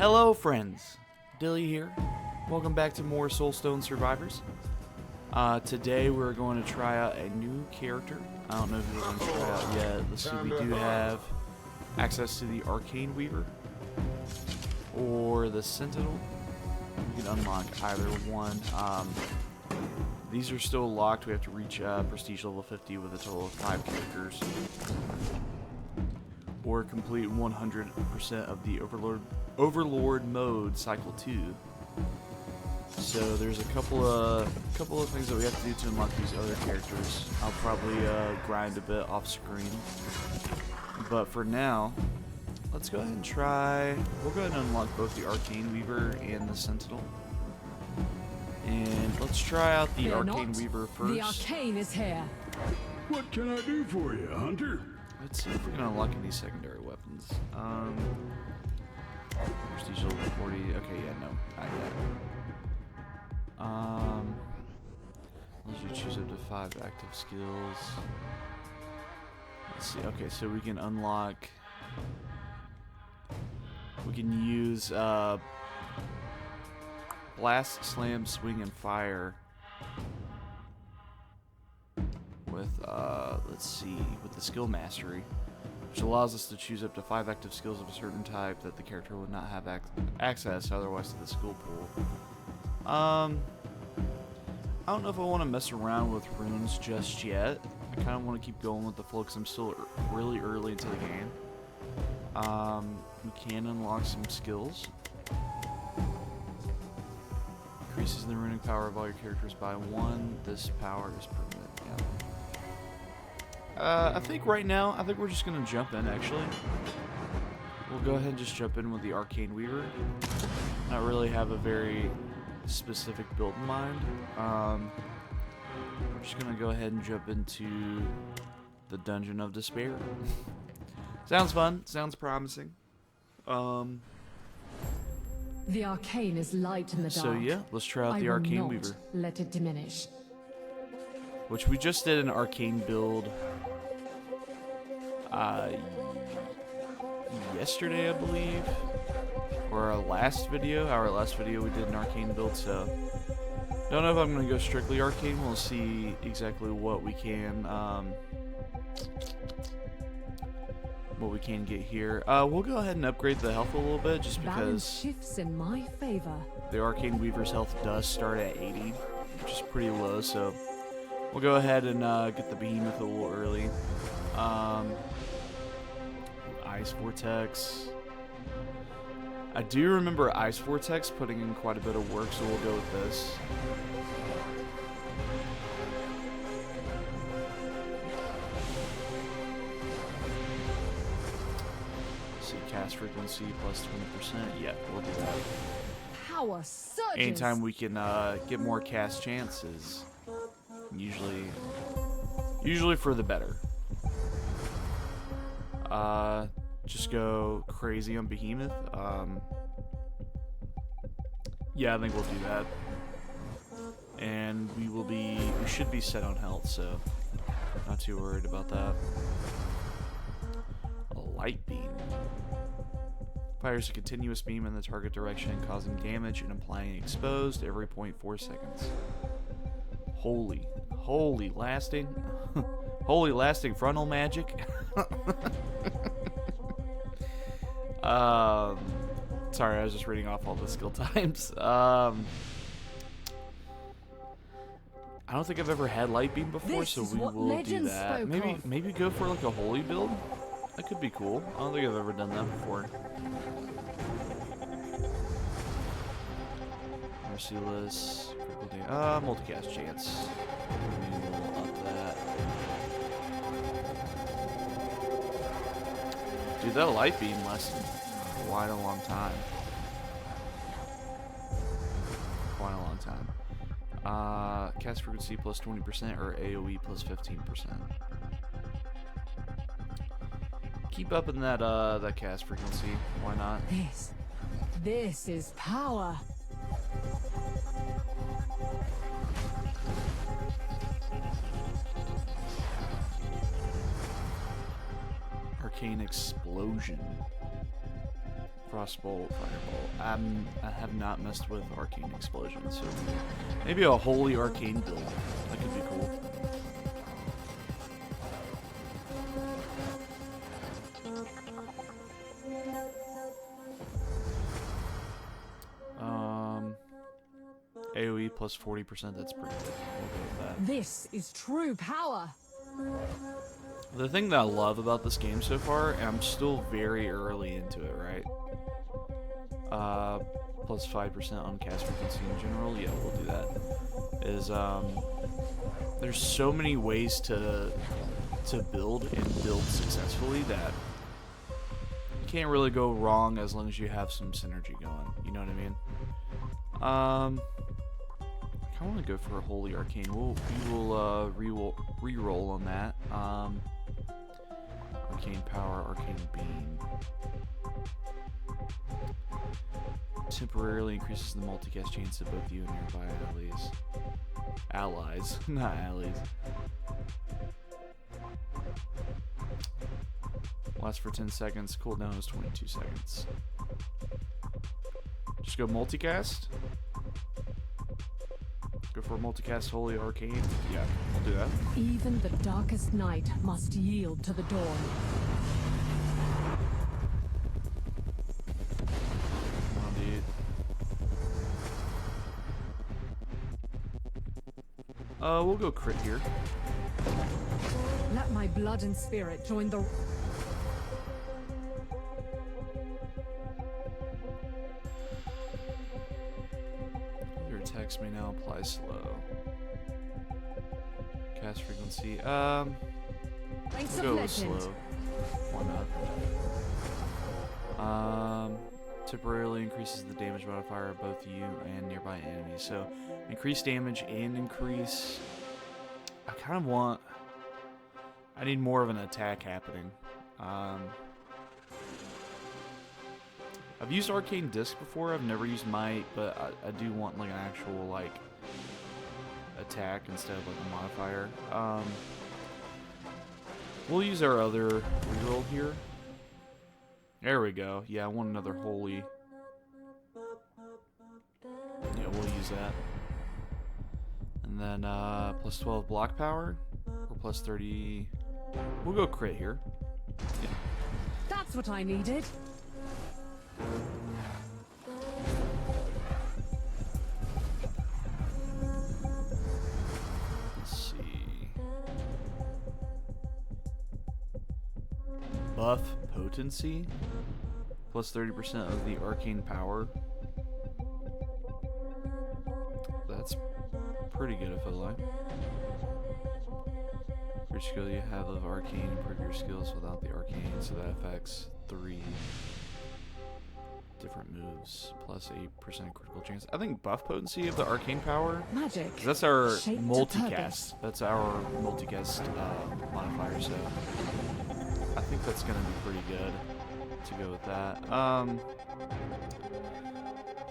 Hello friends, Dilly here. Welcome back to more Soulstone Survivors. Today we're going to try out a new character. I don't know if we're going to try out yet. Let's see, we do have access to the Arcane Weaver or the Sentinel. We can unlock either one. These are still locked. We have to reach Prestige level 50 with a total of 5 characters. Or complete 100% of the Overlord mode cycle 2. So there's a couple of things that we have to do to unlock these other characters. I'll probably grind a bit off screen, but for now, let's go ahead and try. We'll go ahead and unlock both the Arcane Weaver and the Sentinel, and let's try out the Arcane Weaver first. The Arcane is here. What can I do for you, Hunter? Let's see if we can unlock any secondary weapons. Prestige level 40. Okay, yeah, no, not yet. Unless you choose up to 5 active skills. Let's see. Okay, so we can unlock. We can use Blast, Slam, Swing, and Fire. With let's see, with the skill mastery, which allows us to choose up to 5 active skills of a certain type that the character would not have access otherwise to the skill pool. I don't know if I want to mess around with runes just yet. I kind of want to keep going with the flow because I'm still really early into the game. We can unlock some skills. Increases the runic power of all your characters by 1. This power is permanent. Yeah. I think right now, we're just going to jump in, actually. We'll go ahead and just jump in with the Arcane Weaver. Not really have a very specific build in mind. We're just going to go ahead and jump into the Dungeon of Despair. Sounds fun. Sounds promising. The Arcane is light in the dark. So yeah, let's try out the Arcane Weaver. Let it diminish. Which we just did an Arcane build yesterday, I believe, or our last video we did an Arcane build. So don't know if I'm going to go strictly Arcane. We'll see exactly what we can get here. We'll go ahead and upgrade the health a little bit just because balance shifts in my favor. The Arcane Weaver's health does start at 80, which is pretty low, so we'll go ahead and get the Behemoth a little early. Ice Vortex. I do remember Ice Vortex putting in quite a bit of work, so we'll go with this. Let's see, cast frequency plus 20%. Yeah, we'll do that. Power surges. Anytime we can get more cast chances, usually for the better. Just go crazy on Behemoth. Yeah, I think we'll do that. And we should be set on health, so not too worried about that. A light beam. Fires a continuous beam in the target direction, causing damage and applying exposed every 0.4 seconds. Holy lasting, holy lasting frontal magic. Sorry, I was just reading off all the skill times. I don't think I've ever had light beam before, so we will do that. Maybe go for like a holy build. That could be cool. I don't think I've ever done that before. Merciless, multicast chance. We'll up that. Dude, that light beam lasted quite a long time. Cast frequency plus 20% or AoE plus 15%. Keep up in that cast frequency. Why not? This is power. Arcane Explosion. Frostbolt, Fireball. I have not messed with Arcane Explosion, so maybe a Holy Arcane build. That could be cool. AoE plus 40%, that's pretty good. We'll go with that. This is true power. The thing that I love about this game so far, and I'm still very early into it, right? Plus 5% on cast frequency in general, yeah, we'll do that. Is there's so many ways to build and build successfully that you can't really go wrong as long as you have some synergy going. You know what I mean? I want to go for a Holy Arcane. We will re-roll on that. Arcane Power, Arcane Beam. Temporarily increases the multicast chance of both you and nearby allies. Allies, not allies. Lasts for 10 seconds. Cooldown is 22 seconds. Just go multicast. Go for a multicast Holy Arcane. Yeah, I'll do that. Even the darkest night must yield to the dawn. Come on, dude. We'll go crit here. Let my blood and spirit join the... Your attacks may now apply slow. Cast frequency. Ranks We'll of go with legend. slow. Why not? Temporarily increases the damage modifier of both you and nearby enemies. So, increase damage and increase... I kind of want... I need more of an attack happening. I've used Arcane Disc before. I've never used Might, but I do want like an actual like attack instead of like a modifier. We'll use our other reroll here. There we go. Yeah, I want another Holy. Yeah, we'll use that. And then plus 12 block power or plus 30. We'll go crit here. Yeah. That's what I needed. Let's see. Buff potency plus 30% of the arcane power. That's pretty good, I feel like. For each skill you have of arcane, improve your skills without the arcane, so that affects 3 different moves plus 8% critical chance. I think buff potency of the arcane power. Magic. 'Cause that's our shaped to multicast. purpose. That's our multicast modifier. So I think that's gonna be pretty good to go with that.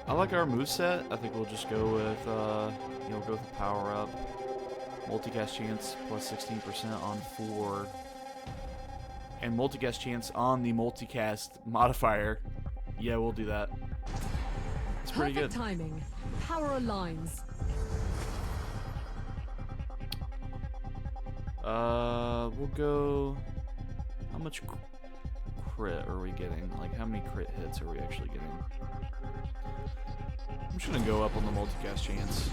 I like our moveset. I think we'll just go with go with the power up. Multicast chance plus 16% on 4. And multicast chance on the multicast modifier. Yeah, we'll do that. It's pretty Perfect good. timing. Power aligns. We'll go... How much crit are we getting? Like, how many crit hits are we actually getting? I'm just gonna go up on the multicast chance.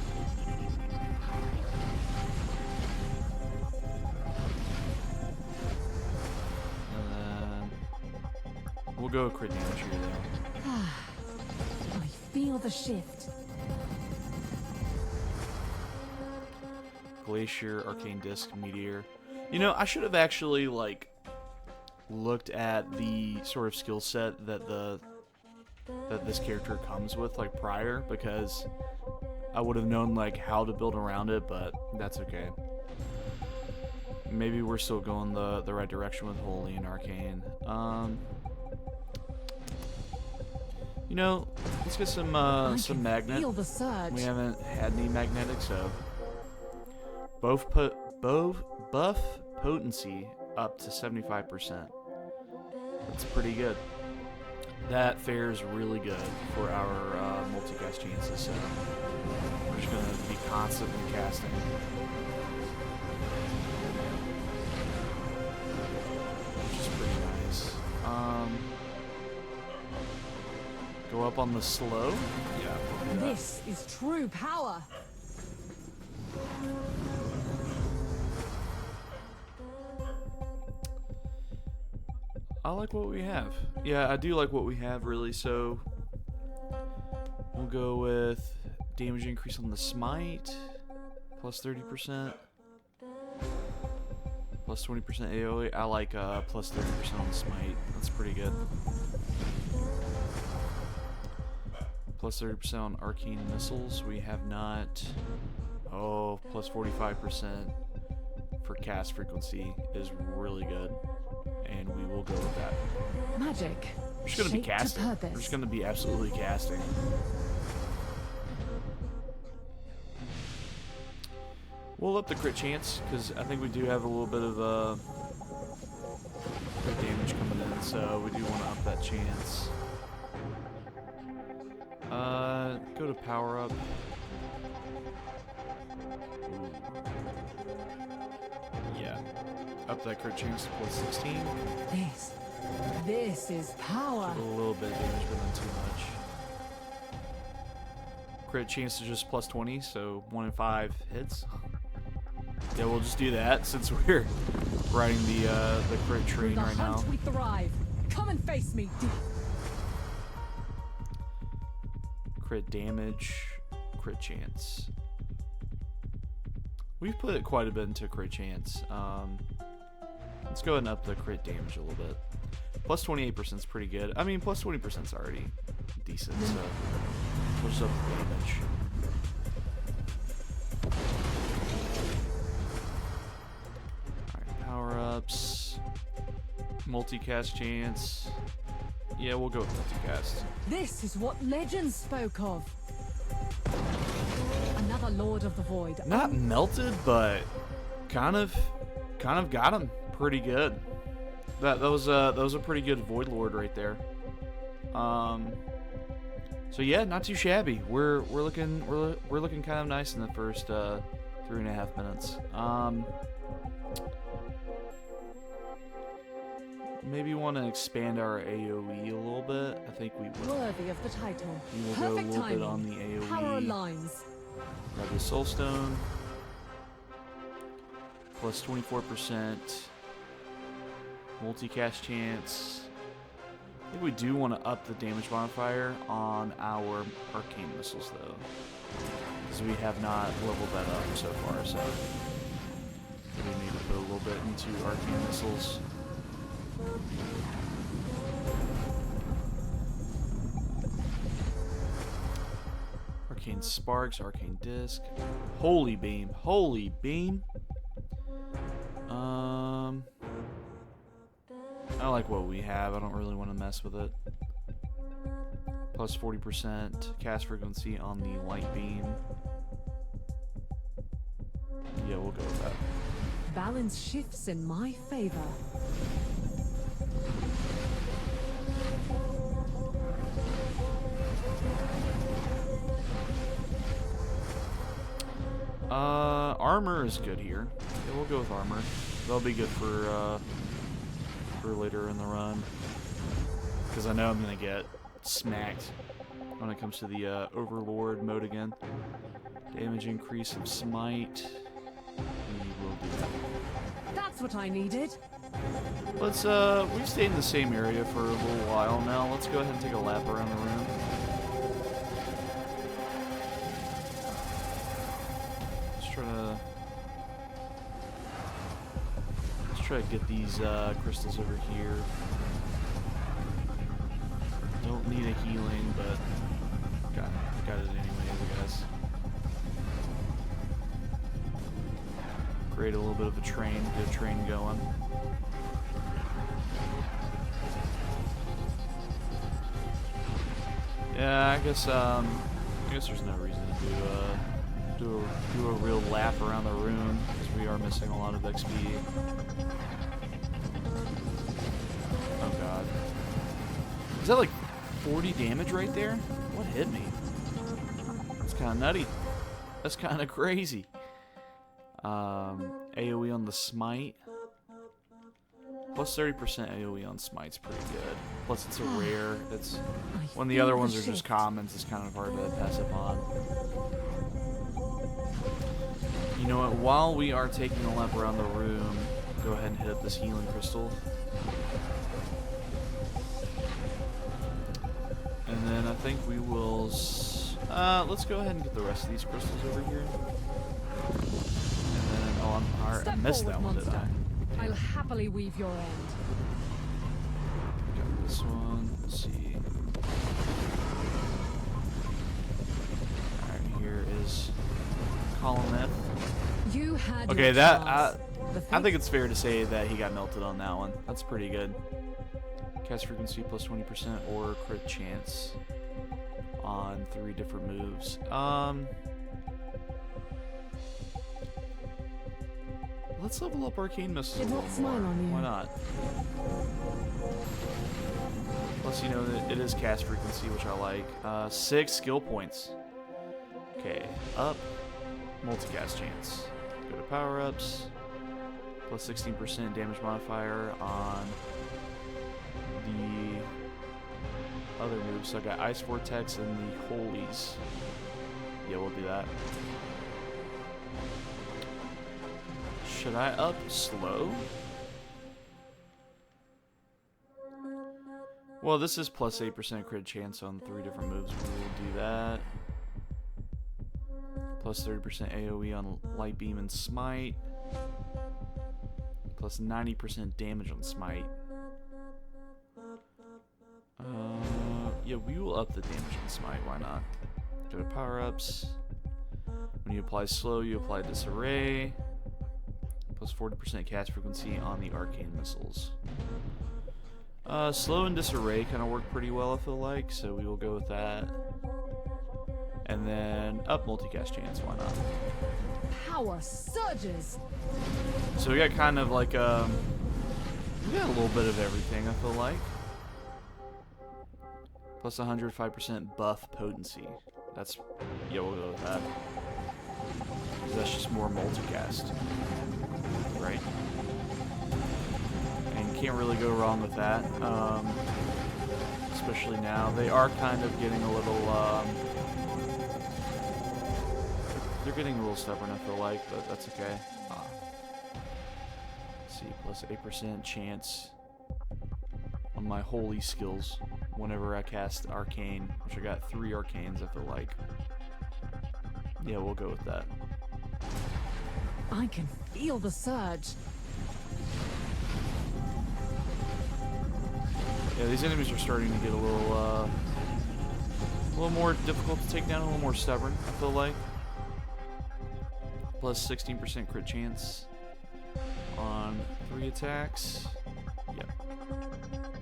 And then... We'll go crit damage here, though. I feel the shift. Glacier, Arcane Disc, Meteor. You know, I should have actually, like, looked at the sort of skill set that this character comes with, like, prior, because I would have known, like, how to build around it, but that's okay. Maybe we're still going the right direction with Holy and Arcane. You know, let's get some magnet. Feel the surge. We haven't had any magnetic, so buff potency up to 75%. That's pretty good. That fares really good for our multicast chances, so we're just going to be constantly casting. Which is pretty nice. Go up on the slow? Yeah. We'll do that. This is true power. I like what we have. Yeah, I do like what we have, really, so we'll go with damage increase on the smite, plus 30%, plus 20% AoE. I like plus 30% on the smite. That's pretty good. Plus 30% on arcane missiles. We have not. Oh, plus 45% for cast frequency is really good. And we will go with that. Magic. We're just going to be shaped to casting. We're purpose. just going to be absolutely casting. We'll up the crit chance, because I think we do have a little bit of crit damage coming in, so we do want to up that chance. Go to power up. Ooh. Yeah. Up that crit chance to plus 16. This is power. A little bit of damage, but not too much. Crit chance to just plus 20, so 1 in 5 hits. Yeah, we'll just do that since we're riding the crit train The right now. hunt we thrive. Come and face me. Crit damage, crit chance. We've put it quite a bit into crit chance. Let's go ahead and up the crit damage a little bit. Plus 28% is pretty good. I mean, plus 20% is already decent, so we'll just up the damage. Alright, power-ups. Multicast chance. Yeah, we'll go with multicast. This is what legends spoke of. Another Lord of the Void. Not melted, but kind of got him pretty good. That was a pretty good Void Lord right there. So yeah, not too shabby. We're looking kind of nice in the first 3.5 minutes. Maybe want to expand our AoE a little bit. I think we will. Worthy of the title. We will go a Perfect little timing. bit on the AoE. Power lines. Grab the Soulstone. Plus 24%. Multicast chance. I think we do want to up the damage modifier on our arcane missiles though, because we have not leveled that up so far. So we need to put a little bit into arcane missiles. Arcane sparks, arcane disc, holy beam, holy beam. I like what we have. I don't really want to mess with it. Plus 40% cast frequency on the light beam. Yeah, we'll go with that. Balance shifts in my favor. Armor is good here. Yeah, we'll go with armor. That'll be good for later in the run, because I know I'm gonna get smacked when it comes to the Overlord mode again. Damage increase of smite. We will do that. That's what I needed. Let's we've stayed in the same area for a little while now. Let's go ahead and take a lap around the room. Let's try to get these crystals over here. Don't need a healing, but got it anyway, I guess. Create a little bit of a train, get a train going. Yeah, I guess there's no reason to do a real lap around the room, because we are missing a lot of XP. Oh god. Is that like 40 damage right there? What hit me? That's kind of nutty. That's kind of crazy. AoE on the smite. Plus 30% AoE on smite's pretty good. Plus it's a rare. It's when the other ones are just commons, it's kind of hard to pass up on. You know what? While we are taking a lap around the room, go ahead and hit up this healing crystal. And then I think we will... let's go ahead and get the rest of these crystals over here. And then... Oh, I missed that one, did I? I'll happily weave your end. Got this one. Let's see. Alright, here is column F. You had Okay, your that... chance. I think it's fair to say that he got melted on that one. That's pretty good. Cast frequency plus 20% or crit chance on 3 different moves. Let's level up Arcane Missiles a Did little not smile more. on you. Why not? Plus, you know, it is cast frequency, which I like. 6 skill points. Okay, up. Multicast chance. Go to power-ups. Plus 16% damage modifier on the other moves. So I got Ice Vortex and the Holies. Yeah, we'll do that. Should I up slow? Well, this is plus 8% crit chance on 3 different moves. We'll do that. Plus 30% AoE on Light Beam and Smite. Plus 90% damage on Smite. Yeah, we will up the damage on Smite. Why not? Go to power-ups. When you apply slow, you apply Disarray. Plus 40% cast frequency on the Arcane Missiles. Slow and Disarray kind of work pretty well, I feel like, so we will go with that. And then up multicast chance, why not? Power surges. So we got kind of like, we got a little bit of everything, I feel like. Plus 105% buff potency. That's, yeah, we'll go with that. That's just more multicast. Right? And can't really go wrong with that. Especially now. They are kind of getting a little, they're getting a little stubborn, I feel like, but that's okay. Let's see, plus 8% chance on my holy skills whenever I cast Arcane, which I got 3 Arcanes, I feel like. Yeah, we'll go with that. I can feel the surge. Yeah, these enemies are starting to get a little more difficult to take down, a little more stubborn, I feel like. Plus 16% crit chance on 3 attacks. Yep.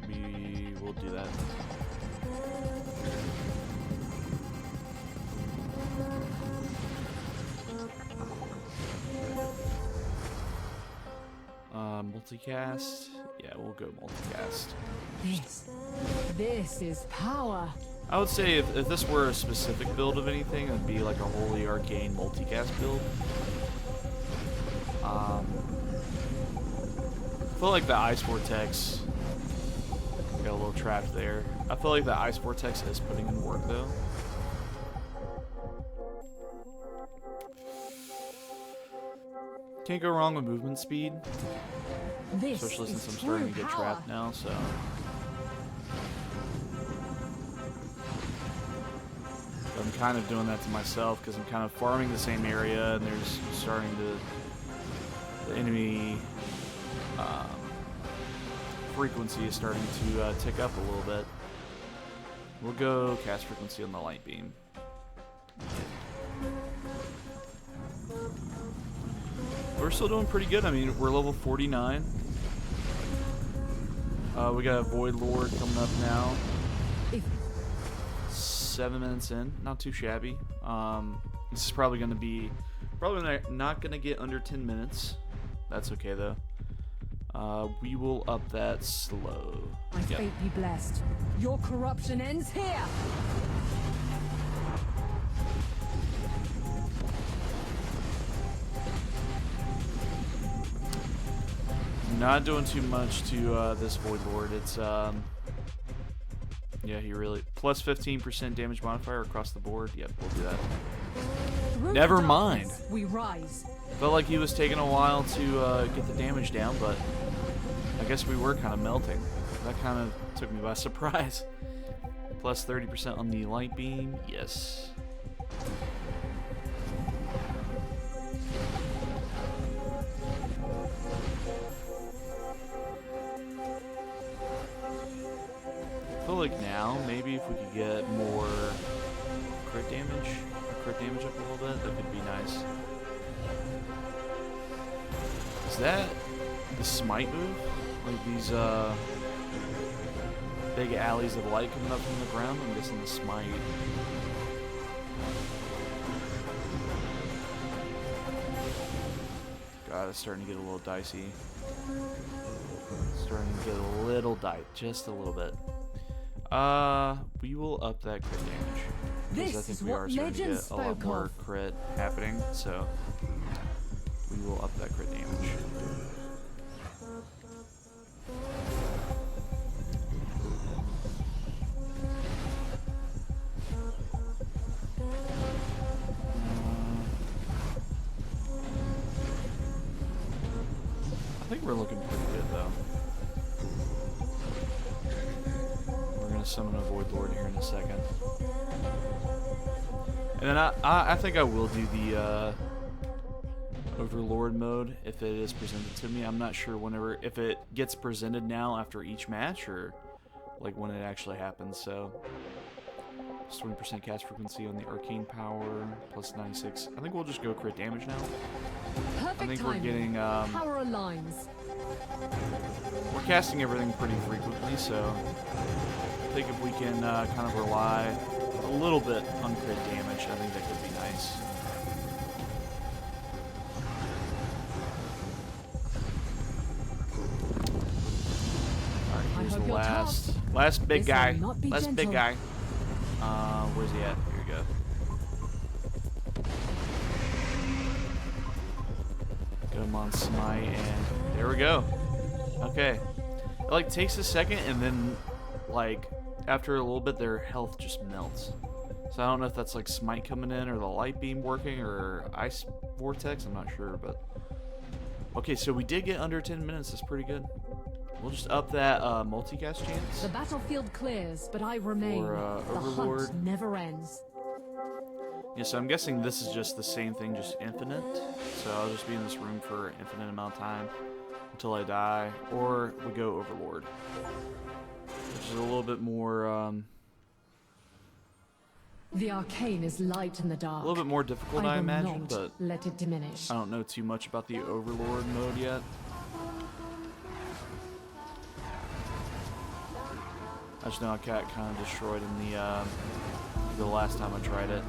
We will do that. Multicast. Yeah, we'll go multicast. This is power. I would say if this were a specific build of anything, it would be like a Holy Arcane multicast build. I feel like the Ice Vortex got a little trapped there. I feel like the Ice Vortex is putting in work though. Can't go wrong with movement speed. Especially since I'm starting to get trapped now, so. I'm kind of doing that to myself because I'm kind of farming the same area and there's starting to, the enemy frequency is starting to tick up a little bit. We'll go cast frequency on the light beam. We're still doing pretty good. I mean, we're level 49. We got a Void Lord coming up now. 7 minutes in, not too shabby. This is probably going to be, not going to get under 10 minutes. That's okay though. We will up that slow. My fate be blessed. Your corruption ends here. Not doing too much to this Void Lord. It's yeah, he really plus 15% damage modifier across the board. Yep, we'll do that. Through Never the mind. darkness, we rise. Felt like he was taking a while to get the damage down, but I guess we were kind of melting. That kind of took me by surprise. Plus 30% on the light beam. Yes. I feel like now, maybe if we could get more crit damage up a little bit, that could be nice. Is that the smite move? Like these big alleys of light coming up from the ground? I'm guessing the smite. God, it's starting to get a little dicey. Starting to get a little just a little bit. We will up that crit damage. Because I think we are starting to get a lot more crit happening, so we will up that crit damage. I think we're looking pretty good though. We're gonna summon a Void Lord here in a second. And then I think I will do the Overlord mode if it is presented to me. I'm not sure if it gets presented now after each match or like when it actually happens. So plus 20% cast frequency on the arcane power, plus 96. I think we'll just go crit damage now. Perfect I think timing. we're getting Power aligns. we're casting everything pretty frequently, so I think if we can kind of rely a little bit on crit damage, I think that could be nice. Alright, here's the last big guy. Last big guy. Where's he at? Here we go. Get him on smite, and there we go. Okay. It like takes a second, and then like after a little bit, their health just melts. So I don't know if that's like smite coming in, or the light beam working, or ice vortex. I'm not sure, but okay. So we did get under 10 minutes. That's pretty good. We'll just up that multicast chance. The battlefield clears, but I remain. For, the Overlord. hunt never ends. Yeah, so I'm guessing this is just the same thing, just infinite. So I'll just be in this room for an infinite amount of time until I die, or we go Overlord, which is a little bit more, The arcane is light in the dark. a little bit more difficult, I will imagine, not but let it diminish. I don't know too much about the Overlord mode yet. I just know I got kind of destroyed in the last time I tried it.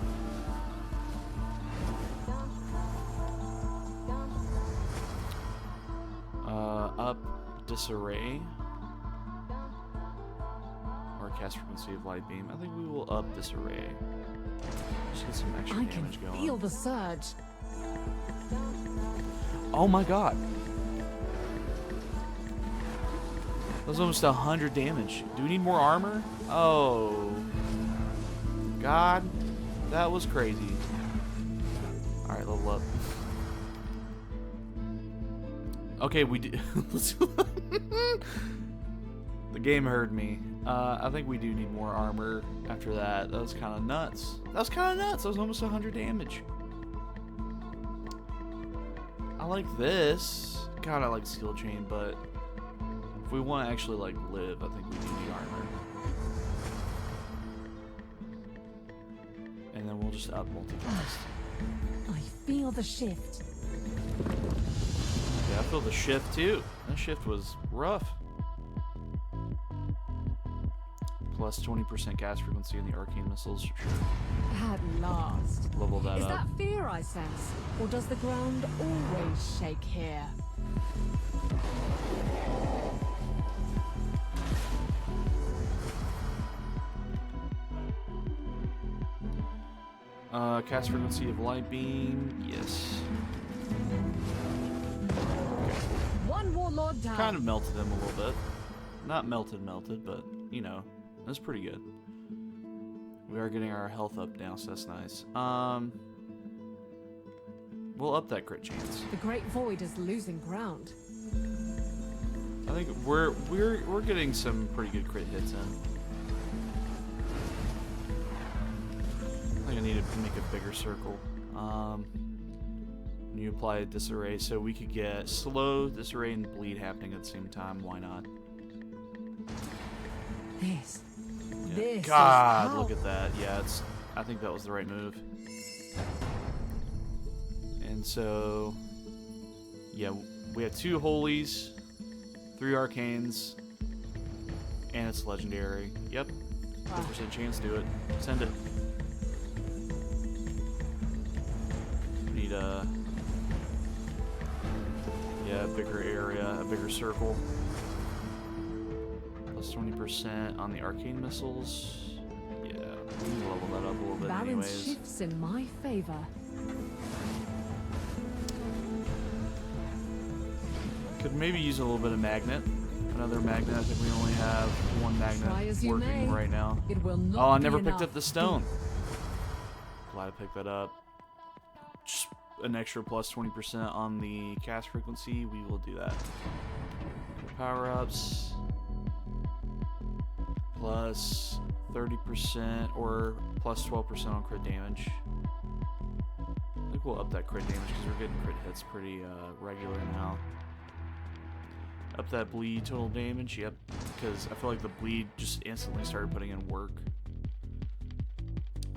Up disarray or cast frequency of light beam. I think we will up disarray. Just get some extra I can damage going. feel the surge. Oh my god. That was almost 100 damage. Do we need more armor? Oh. God. That was crazy. Alright, level up. Okay, we did. The game heard me. I think we do need more armor after that. That was kind of nuts. That was almost 100 damage. I like this. God, I like skill chain, but if we want to actually like live, I think we do need armor. And then we'll just up multicast. I feel the shift. Yeah, I feel the shift too. That shift was rough. Plus 20% cast frequency in the arcane missiles. Sure. At last. Level that Is up. that fear I sense? Or does the ground always shake here? Cast frequency of light beam. Yes. One warlord down. Kind of melted him a little bit. Not melted, but you know, that's pretty good. We are getting our health up now, so that's nice. We'll up that crit chance. The Great Void is losing ground. I think we're getting some pretty good crit hits in. I think I need to make a bigger circle. When you apply a disarray, so we could get slow, disarray, and bleed happening at the same time. Why not? This. Yeah. This. God, is look at that. Yeah, I think that was the right move. And so, yeah, we had 2 holies, 3 arcanes, and it's legendary. Yep, 50% chance to do it. Send it. Need a bigger area, a bigger circle. Plus 20% on the arcane missiles. Yeah, we can level that up a little bit balance anyways. shifts in my favor. Could maybe use a little bit of magnet. Another magnet. I think we only have 1 magnet working right now. It will not Oh, I be never picked enough. up the stone. Glad I picked that up. Just an extra plus 20% on the cast frequency. We will do that. Power-ups. Plus 30% or plus 12% on crit damage. I think we'll up that crit damage because we're getting crit hits pretty regular now. Up that bleed total damage, yep, because I feel like the bleed just instantly started putting in work.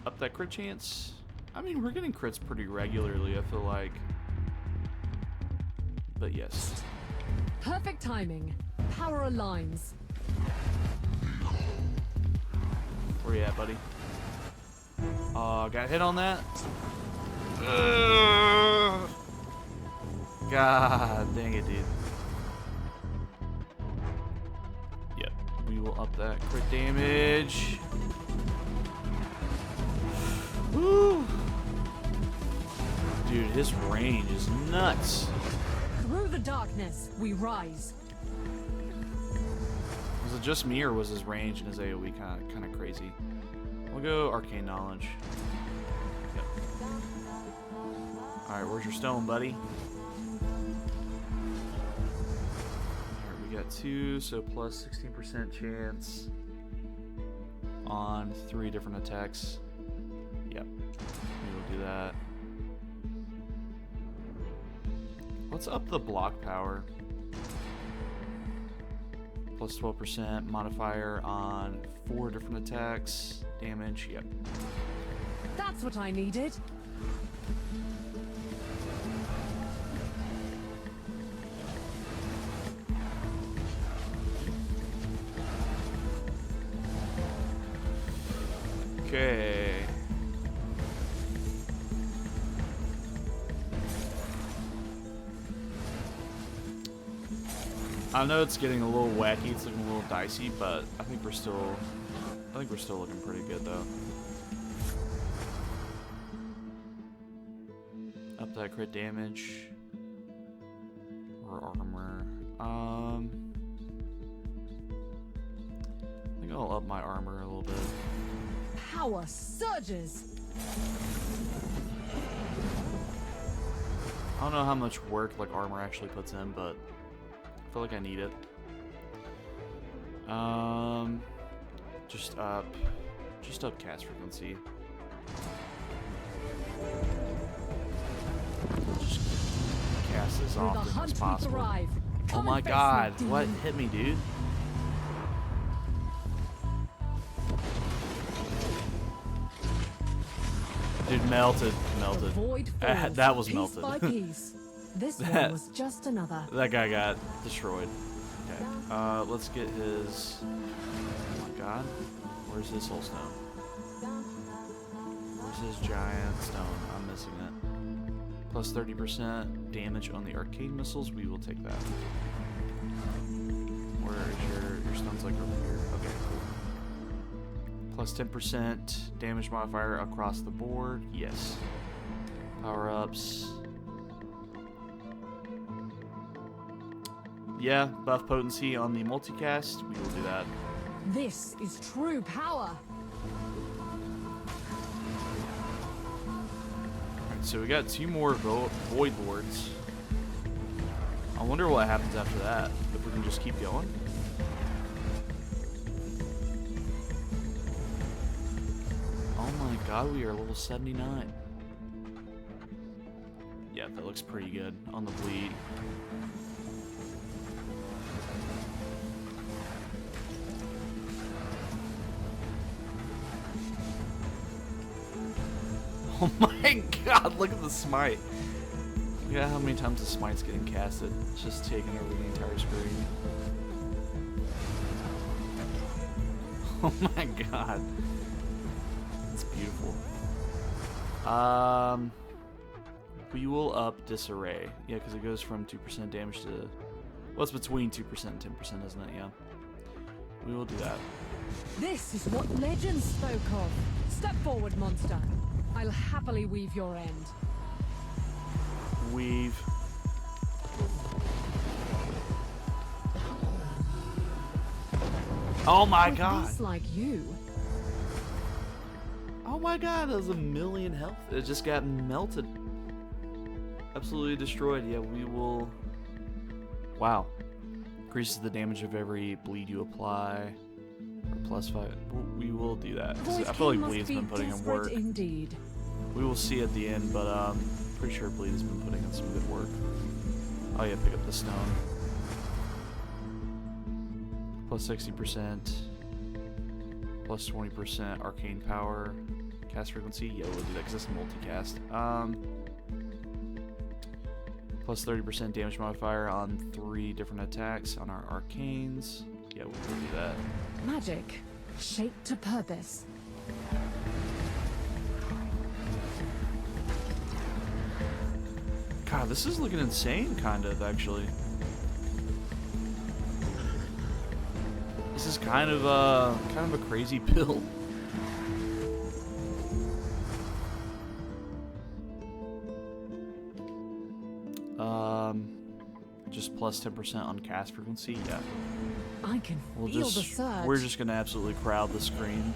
Up that crit chance. I mean, we're getting crits pretty regularly, I feel like. But yes. Perfect timing. Power aligns. Where you at, buddy? Got hit on that? God dang it, dude. Yep, we will up that crit damage. Woo! Dude, his range is nuts. Through the darkness, we rise. Was it just me, or was his range and his AoE kind of crazy? We'll go Arcane Knowledge. Yep. Alright, where's your stone, buddy? Alright, we got 2, so plus 16% chance on 3 different attacks. Yep. We will do that. Let's up the block power. Plus 12% modifier on 4 different attacks. Damage, yep. That's what I needed. Okay. I know it's getting a little wacky, it's looking a little dicey, but I think we're still looking pretty good though. Up that crit damage. Or armor. I think I'll up my armor a little bit. Power surges. I don't know how much work like armor actually puts in, but I feel like I need it. Just up cast frequency. Just cast as Through the often hunt as we possible. thrive. Oh Come my and face god, me, what demon. hit me, dude? Dude, melted. The void falls That was piece melted. by piece. This That- one was just another. That guy got destroyed. Okay. Let's get his. Oh my god. Where's his Soulstone? Where's his giant stone? I'm missing it. Plus 30% damage on the arcane missiles. We will take that. Where is your stone's like over here? Okay, cool. Plus 10% damage modifier across the board. Yes. Power-ups. Yeah, buff potency on the multicast. We will do that. This is true power. Alright, so we got 2 more Void Lords. I wonder what happens after that. If we can just keep going. Oh my god, we are level 79. Yeah, that looks pretty good on the bleed. Oh my god, look at the smite. Look at how many times the smite's getting casted. It's just taking over the entire screen. Oh my god. It's beautiful. We will up Disarray. Yeah, because it goes from 2% damage to... Well, it's between 2% and 10%, isn't it? Yeah. We will do that. This is what legends spoke of. Step forward, monster. I'll happily weave your end. Weave. Oh my god! This like you. Oh my god, that was 1,000,000 health. It just got melted. Absolutely destroyed. Yeah, we will... Wow. Increases the damage of every bleed you apply. Or +5. We will do that. 'Cause I feel like Bleed's been putting in work. Indeed. We will see at the end, but pretty sure Bleed has been putting in some good work. Oh yeah, pick up the stone. Plus 60%. Plus 20% arcane power. Cast frequency. Yeah, we'll do that because it's multicast. Plus 30% damage modifier on 3 different attacks on our arcanes. Yeah, we will do that. Magic, shaped to purpose. God, this is looking insane, kind of, actually. This is kind of a crazy build. Just plus 10% on cast frequency. Yeah. I can feel the surge. We're just gonna absolutely crowd the screen.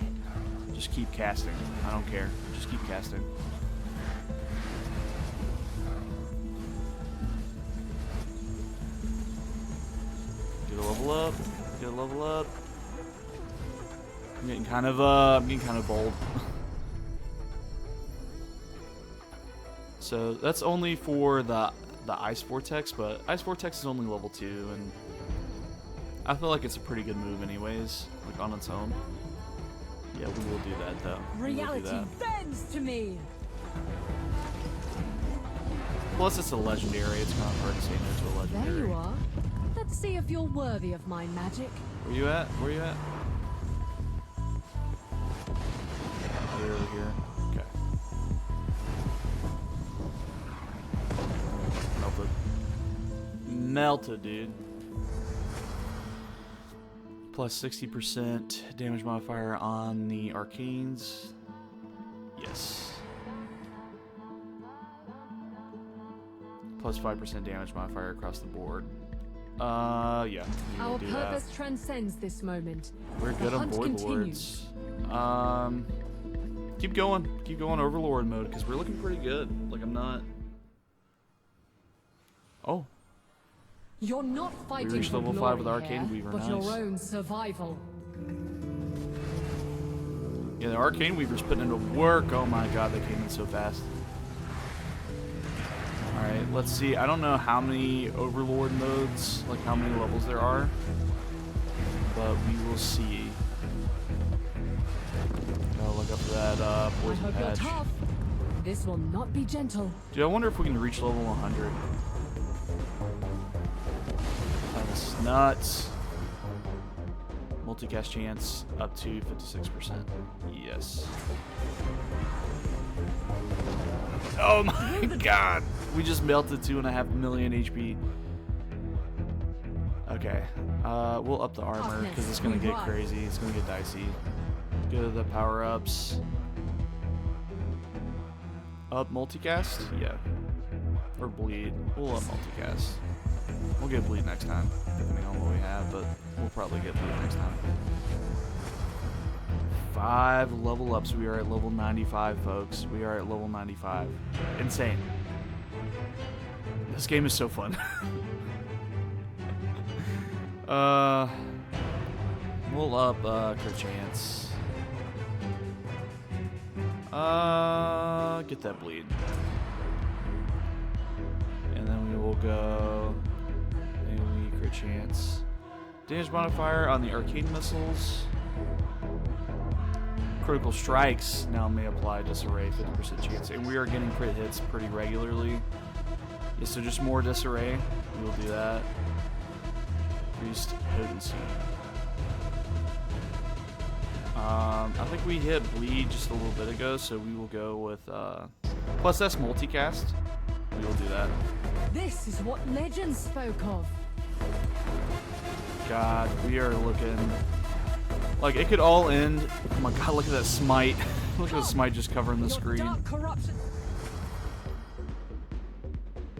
Just keep casting. I don't care. Just keep casting. Get a level up. Get a level up. I'm getting kind of bold. So that's only for the Ice Vortex, but Ice Vortex is only level 2, and I feel like it's a pretty good move anyways, like on its own. Yeah, we will do that though. Reality bends to me. Plus it's a legendary, it's kind of hard to say no to a legendary. There you are. Let's see if you're worthy of my magic. Where you at? Where you at? Oh, you're over here. Okay. Melted. Melted, dude. Plus 60% damage modifier on the arcanes. Yes. Plus 5% damage modifier across the board. Yeah. Our purpose transcends this moment. We're good on Void Lords. Keep going. Keep going Overlord mode, because we're looking pretty good. Like, I'm not... Oh. You're not fighting We reached for level 5 glory with Arcane here, Weaver, but nice. your own survival. Yeah, the Arcane Weaver's putting into work. Oh my god, they came in so fast. Alright, let's see. I don't know how many Overlord modes, like how many levels there are, but we will see. Gotta look up that I poison hope you're patch. tough. This will not be gentle. Dude, I wonder if we can reach level 100. That's nuts. Multicast chance up to 56%. Yes. Oh my god! We just melted 2.5 million HP. Okay. We'll up the armor because it's gonna get crazy. It's gonna get dicey. Go to the power-ups. Up multicast? Yeah. Or bleed. We'll up multicast. We'll get bleed next time, depending on what we have, but we'll probably get bleed next time. 5 level ups. We are at level 95, folks. We are at level 95. Insane. This game is so fun. We'll up crit chance. Get that bleed. And then we will go AoE crit chance. Damage modifier on the arcane missiles. Critical strikes now may apply disarray, 50% chance. And we are getting crit hits pretty regularly. Yeah, so just more disarray. We will do that. Increased potency. I think we hit bleed just a little bit ago, so we will go with plus that's multicast. We will do that. This is what legends spoke of. God, we are looking like it could all end. Oh my God, look at that smite. Look at the smite just covering the screen. Dark corruption.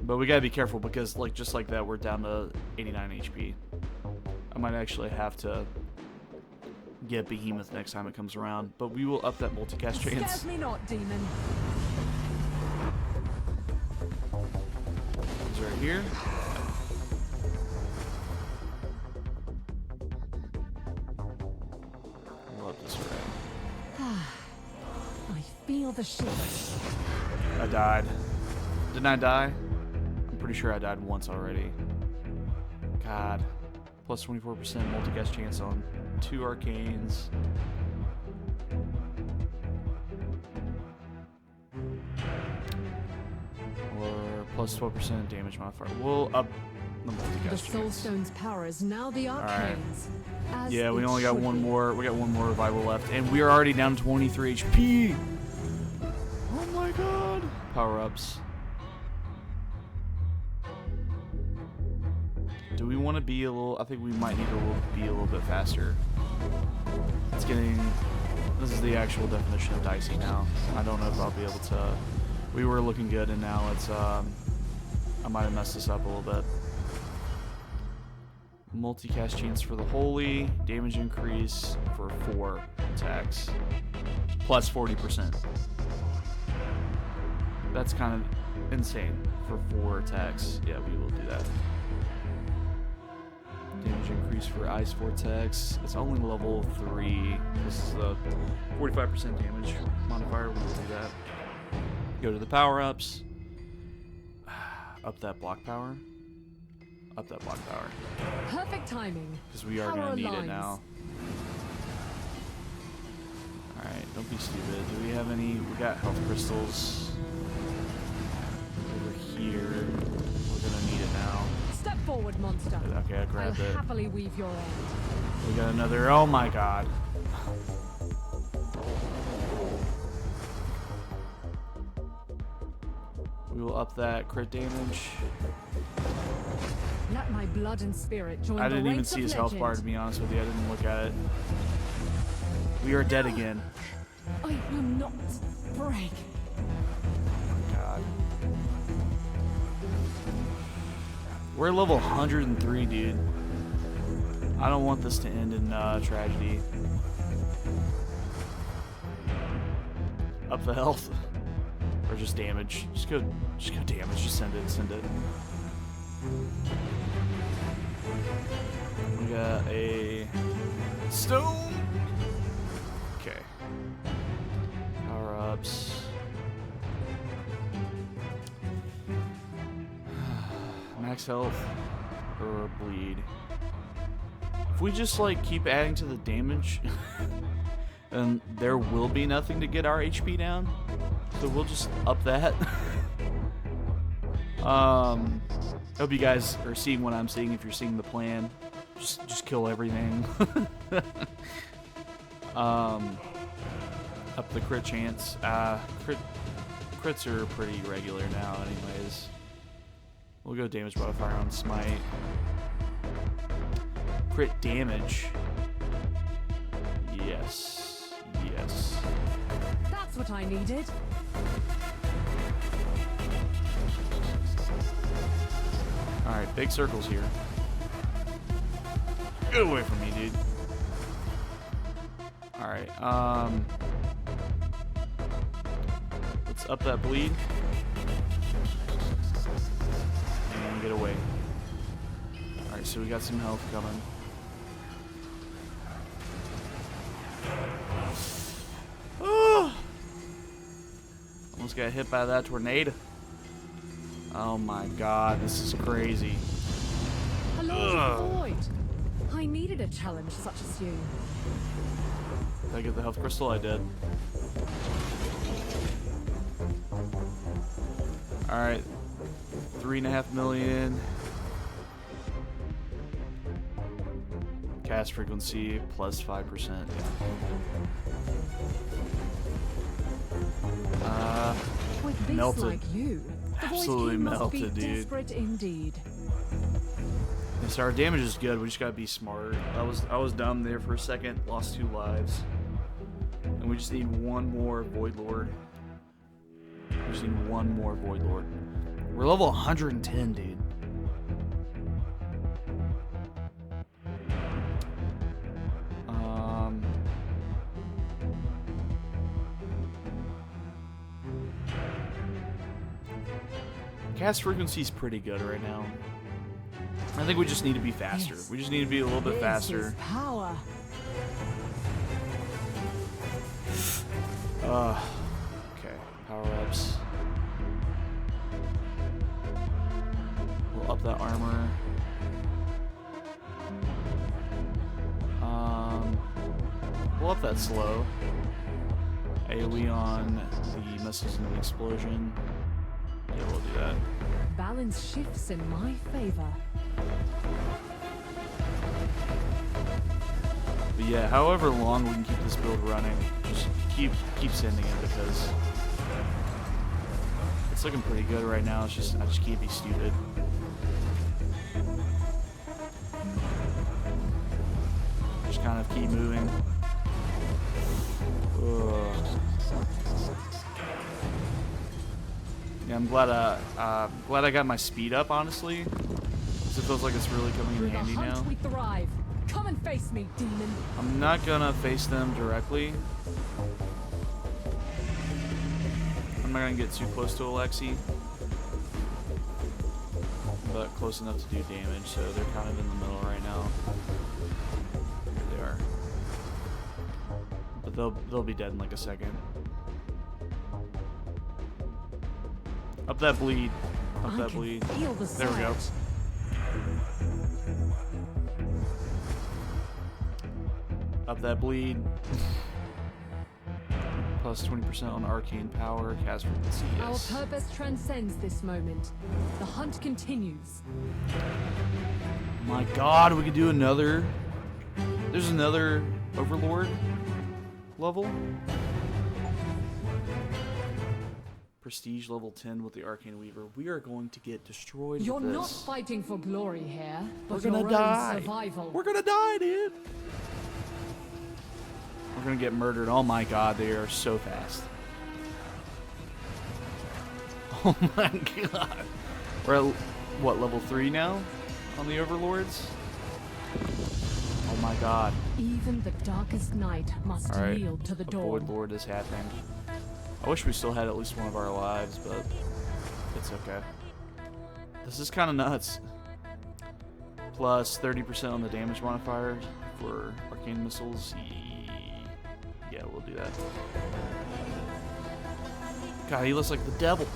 But we gotta be careful because, like, just like that, we're down to 89 HP. I might actually have to get Behemoth next time it comes around, but we will up that multicast chance. Scares me not, demon. He's right here. We'll up this array. I feel the shift. I died. Didn't I die? I'm pretty sure I died once already. God. Plus 24% multicast chance on 2 arcanes. Or plus 12% damage modifier. We'll up the multicast The chance. Soulstone's power is now the Arcane's. As Yeah, we it only got should one be. more. We got one more revival left, and we are already down to 23 HP. Oh my God! Power ups. Do we want to be a little? I think we might need to be a little bit faster. It's getting. This is the actual definition of dicey now. I don't know if I'll be able to. We were looking good, and now it's. I might have messed this up a little bit. Multicast chance for the holy, damage increase for 4 attacks, plus 40%. That's kind of insane for 4 attacks. Yeah, we will do that. Damage increase for ice vortex. It's only level 3. This is a 45% damage modifier. We will do that. Go to the power ups. Up that block power. Up that block power. Perfect timing. Because we are Power going to need it lines. now. Alright, don't be stupid. Do we have any? We got health crystals. Over here. We're going to need it now. Step forward, monster. Okay, I grabbed I'll it. happily weave your end. We got another. Oh my God. We will up that crit damage. Let my blood and spirit join I the didn't even ranks see of his health bar, to legend. be honest with you. I didn't look at it. We are dead again. I will not break. God. We're level 103, dude. I don't want this to end in tragedy. Up the health. Or just damage. Just go damage. Just send it. We got a stone. Okay. Power ups. Max health or bleed. If we just like keep adding to the damage, then there will be nothing to get our HP down. So we'll just up that. Hope you guys are seeing what I'm seeing. If you're seeing the plan, just kill everything. Up the crit chance. Crits are pretty regular now, anyways. We'll go damage modifier on smite. Crit damage. Yes. Yes. That's what I needed. Alright, big circles here. Get away from me, dude. Alright, let's up that bleed. And get away. Alright, so we got some health coming. Oh! Almost got hit by that tornado. Oh my god, this is crazy. Hello, Void. I needed a challenge such as you. Did I get the health crystal? I did. Alright. 3.5 million. Cast frequency plus 5%. With beasts melted. like you, the Absolutely Void King must be melted, dude. desperate indeed. Yeah, so our damage is good. We just gotta be smart. I was dumb there for a second. Lost 2 lives. And we just need one more Void Lord. We just need one more Void Lord. We're level 110, dude. Cast frequency is pretty good right now. I think we just need to be faster. Yes. We just need to be a little bit This faster. is power. Okay, power ups. We'll up that armor. We'll up that slow. AoE on the missiles and the explosion. Yeah, we'll do that. Balance shifts in my favor. But yeah, however long we can keep this build running, just keep sending it because it's looking pretty good right now. It's just I just can't be stupid. Just kind of keep moving. Ugh. Yeah, I'm glad I got my speed up, honestly. 'Cause it feels like it's really coming in Through the handy hunt now. we thrive. Come and face me, demon. I'm not gonna face them directly. I'm not gonna get too close to Alexi. But close enough to do damage, so they're kind of in the middle right now. Here they are. But they'll be dead in like a second. Up that bleed. Up I that can bleed. feel the There we go. sight. Up that bleed. Plus 20% on arcane power. Cast frequency, yes. Our purpose transcends this moment. The hunt continues. My god, we could do another. There's another Overlord level. Prestige level 10 with the Arcane Weaver. We are going to get destroyed You're with this. not fighting for glory here, We're but gonna your die. own survival. We're gonna die, dude. We're gonna get murdered. Oh my god, they are so fast. Oh my god. We're at, what, level 3 now? On the Overlords? Oh my god. Even the darkest night must Alright. yield to the A dawn. Void Lord is happening. I wish we still had at least one of our lives, but it's okay. This is kind of nuts. Plus 30% on the damage modifier for arcane missiles. Yeah, we'll do that. God, he looks like the devil.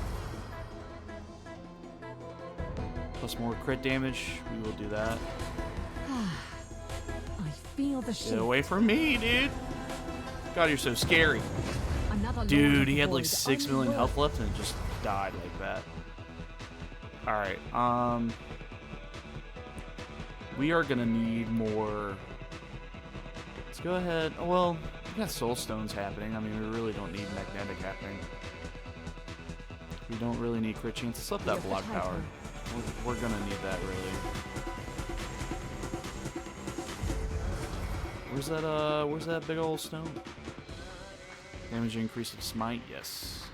Plus more crit damage. We will do that. I feel the Get shift. away from me, dude. God, you're so scary. Another Lord Dude, of he the had like Void. 6 million Unlock. health left and just died like that. Alright, we are gonna need more. Let's go ahead. Oh, well, we got Soulstones happening. I mean, we really don't need magnetic happening. We don't really need crit chance. Let's up that Yeah, block potato. power. We're gonna need that, really. Where's that big old stone? Damage increase of smite, yes.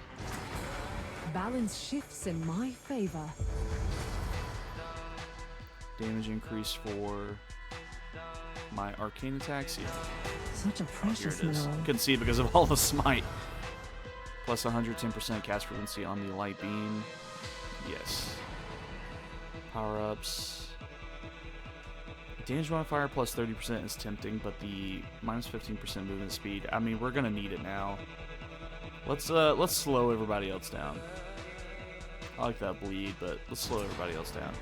Balance shifts in my favor. Damage increase for my arcane attacks, yeah. Such a Here precious it is. mineral. Couldn't see it because of all the smite. Plus 110% cast frequency on the light beam. Yes. Power-ups. Damage modifier plus 30% is tempting, but the minus 15% movement speed, I mean, we're gonna need it now. Let's slow everybody else down. I like that bleed, but let's slow everybody else down.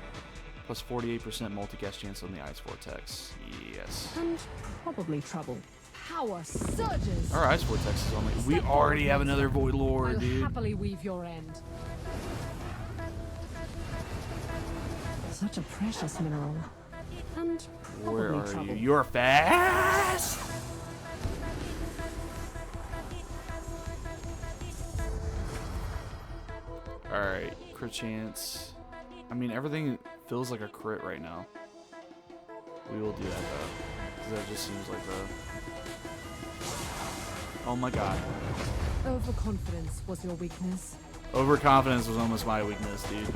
Plus 48% multicast chance on the ice vortex. Yes. And probably trouble. Power surges. Our ice vortex is only. We Step already forward, have another monster. void lord, I'll dude. happily weave your end. Such a precious mineral. And Where probably are trouble. you? You're fast. All right, crit chance. I mean, everything feels like a crit right now. We will do that though, because that just seems like the. Oh my god. Overconfidence was your weakness. Overconfidence was almost my weakness, dude.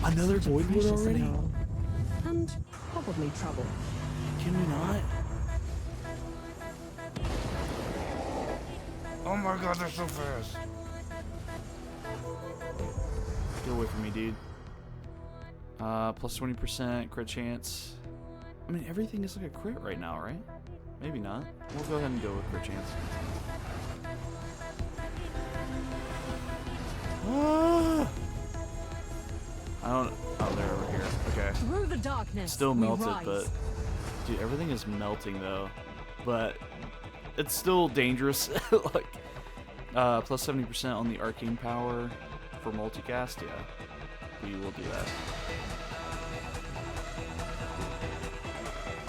Another void lord Precious already? mineral. And probably trouble. Can we not? Oh my god, they're so fast. Get away from me, dude. Plus 20% crit chance. I mean, everything is like a crit right now, right? Maybe not. We'll go ahead and go with crit chance. Ah! I don't. Oh, they're over here. Okay. Through the darkness. Still we melted, rise. but dude, everything is melting though. But it's still dangerous. Like plus 70% on the arcane power for multicast. Yeah, we will do that.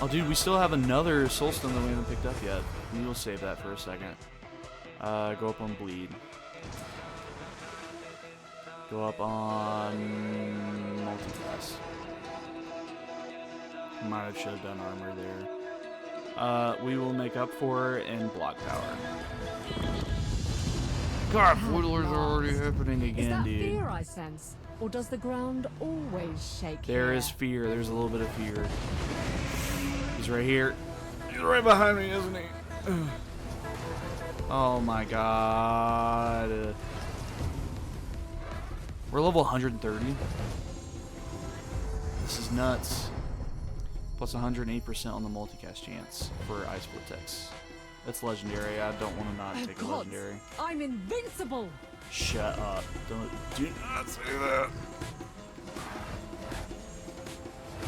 Oh, dude, we still have another Soulstone that we haven't picked up yet. We will save that for a second. Go up on bleed. Go up on multicast. Might have should have done armor there. We will make up for it in block power. God, void lords are already happening Is again, that dude. fear I sense? Or does the ground always shake There here? is fear. There's a little bit of fear. He's right here. He's right behind me, isn't he? Oh my god. We're level 130. This is nuts. Plus 108% on the multicast chance for Ice Vortex. That's legendary. I don't want to not Oh, take a gods, legendary. I'm invincible! Shut up. Do not say that.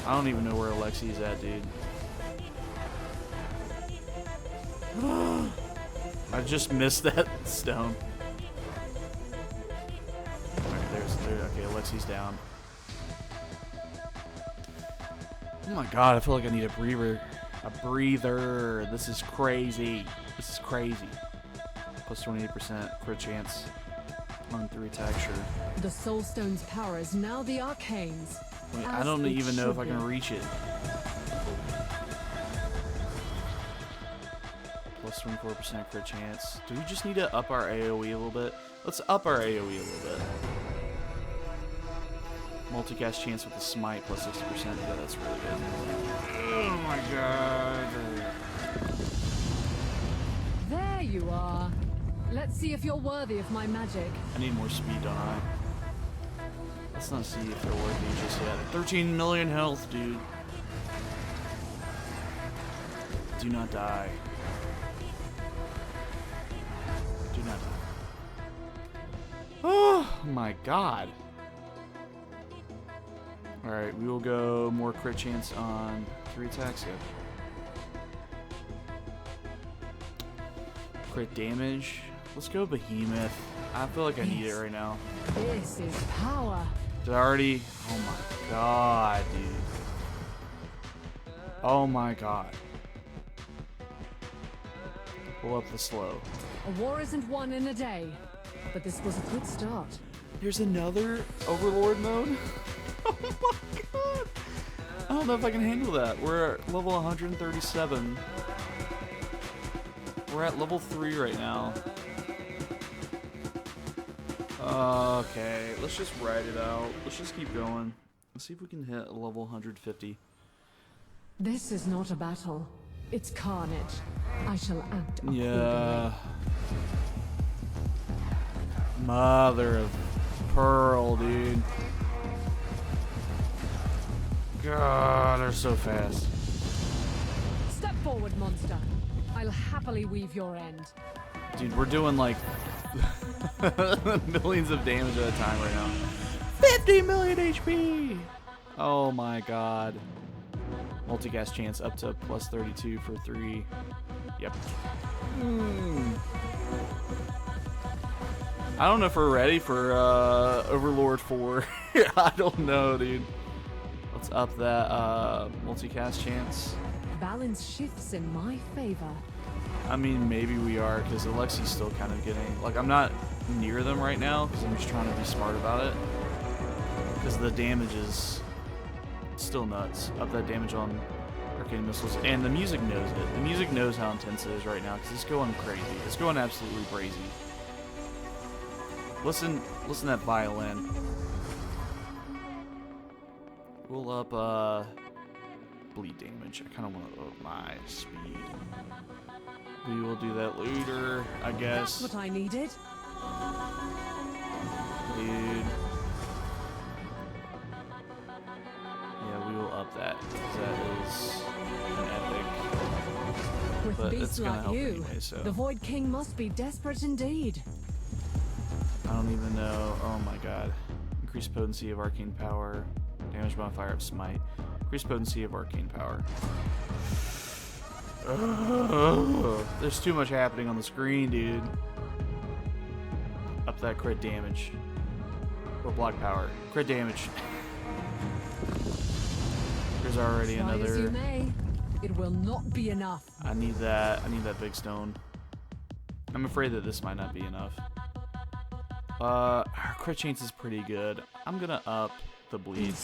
I don't even know where Alexi's at, dude. I just missed that stone. Alright, okay, Alexi's down. Oh my god, I feel like I need a breather. A breather. This is crazy. This is crazy. Plus 28% crit chance on 3 attack, sure. The Soulstone's power is now the Arcane's. Wait, I as don't it even know if I should can be. reach it. Plus 24% crit chance. Do we just need to up our AoE a little bit? Let's up our AoE a little bit. Multicast chance with the smite plus 60%. Yeah, that's really good. Oh my god. There you are. Let's see if you're worthy of my magic. I need more speed, don't I? Let's not see if they're worthy just yet. 13 million health, dude. Do not die. Do not die. Oh my god. Alright, we will go more crit chance on 3 attacks. Yeah. Crit damage. Let's go Behemoth. I feel like I need it right now. This is power. Did I already? Oh my god, dude. Oh my god. Pull up the slow. A war isn't won in a day, but this was a good start. There's another Overlord mode? Oh my god. I don't know if I can handle that. We're at level 137. We're at level 3 right now. Okay, let's just ride it out. Let's just keep going. Let's see if we can hit a level 150. This is not a battle. It's carnage. I shall act accordingly. Yeah. Mother of pearl, dude. God, they're so fast. Step forward, monster. I'll happily weave your end. Dude, we're doing like millions of damage at a time right now. 50 million HP! Oh my god. Multicast chance up to plus 32 for 3. Yep. I don't know if we're ready for Overlord 4. I don't know, dude. Let's up that multicast chance. Balance shifts in my favor. I mean, maybe we are, because Alexi's still kind of getting... Like, I'm not near them right now, because I'm just trying to be smart about it. Because the damage is still nuts. Up that damage on Arcane Missiles. And the music knows it. The music knows how intense it is right now, because it's going crazy. It's going absolutely crazy. Listen to that violin. We'll up, bleed damage. I kind of want to up my speed. We will do that later, I guess. That's what I needed. Dude. Yeah, we will up that. 'Cause that is an epic. With But it's beasts gonna like help you, anyway, so. the Void King must be desperate indeed. I don't even know. Oh my god. Increased potency of arcane power. Damage modifier of smite. Increased potency of arcane power. There's too much happening on the screen, dude. Up that crit damage. Or block power. Crit damage. There's already Try as you another. may, it will not be enough. I need that big stone. I'm afraid that this might not be enough. Our crit chance is pretty good. I'm gonna up the bleed.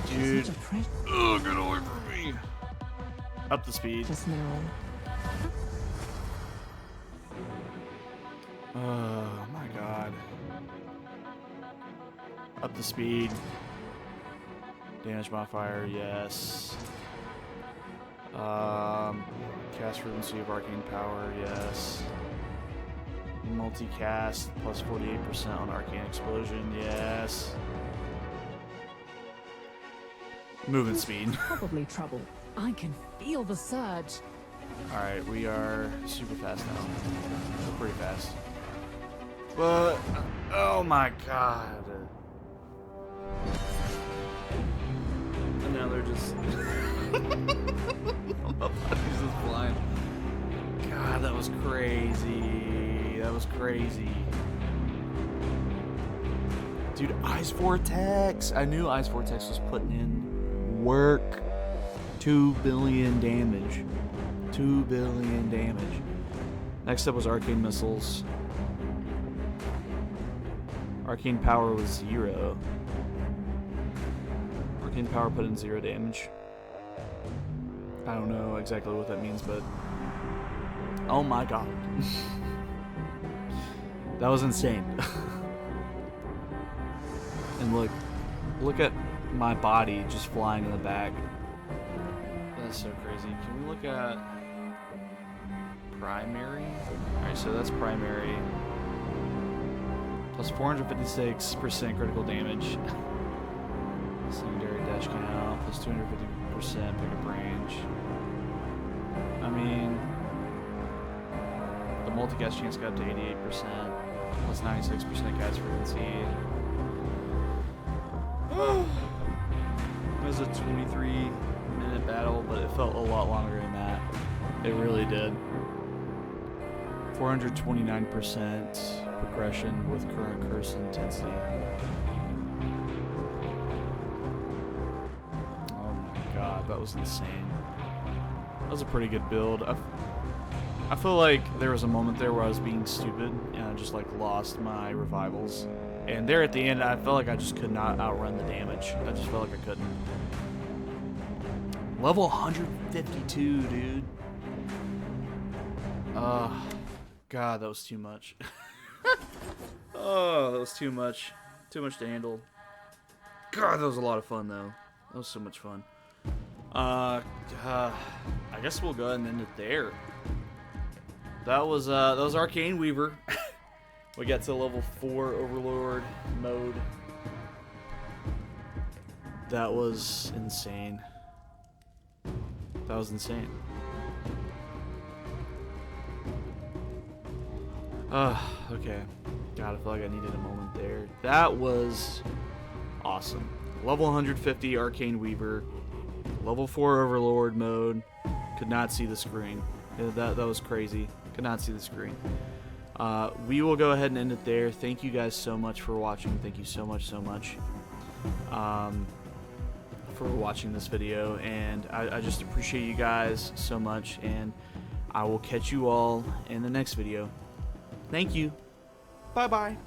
Dude. Oh, get away from me. Up the speed. Just now. Oh my god. Up the speed. Damage modifier, yes. Cast frequency of arcane power, yes. Multicast plus 48% on arcane explosion, yes. Movement speed. Probably trouble. I can feel the surge. Alright, we are super fast now. We're pretty fast. But, oh my god. And now they're just... My body's just blind. God, that was crazy. That was crazy. Dude, Ice Vortex! I knew Ice Vortex was putting in work. 2 billion damage. 2 billion damage. Next up was Arcane Missiles. Arcane Power was 0. Arcane Power put in 0 damage. I don't know exactly what that means, but... Oh my god. That was insane. And look at my body just flying in the back. That's so crazy. Can we look at primary? Alright, so that's primary. Plus 456% critical damage. Secondary dash count. Plus 250% pickup range. I mean, the multicast chance got up to 88%. Plus 96% cast frequency. It was a 23-minute battle, but it felt a lot longer than that. It really did. 429% progression with current curse intensity. Oh my god, that was insane. That was a pretty good build. I feel like there was a moment there where I was being stupid and I just like lost my revivals. And there at the end, I felt like I just could not outrun the damage. I just felt like I couldn't. Level 152, dude. God, that was too much. Oh, that was too much. Too much to handle. God, that was a lot of fun, though. That was so much fun. I guess we'll go ahead and end it there. That was Arcane Weaver. We got to level 4 Overlord mode. That was insane. That was insane. Okay. God, I feel like I needed a moment there. That was awesome. Level 150 Arcane Weaver. Level 4 Overlord mode. Could not see the screen. That was crazy. Could not see the screen. We will go ahead and end it there. Thank you guys so much for watching. Thank you so much for watching this video, and I just appreciate you guys so much, and I will catch you all in the next video. Thank you. Bye-bye.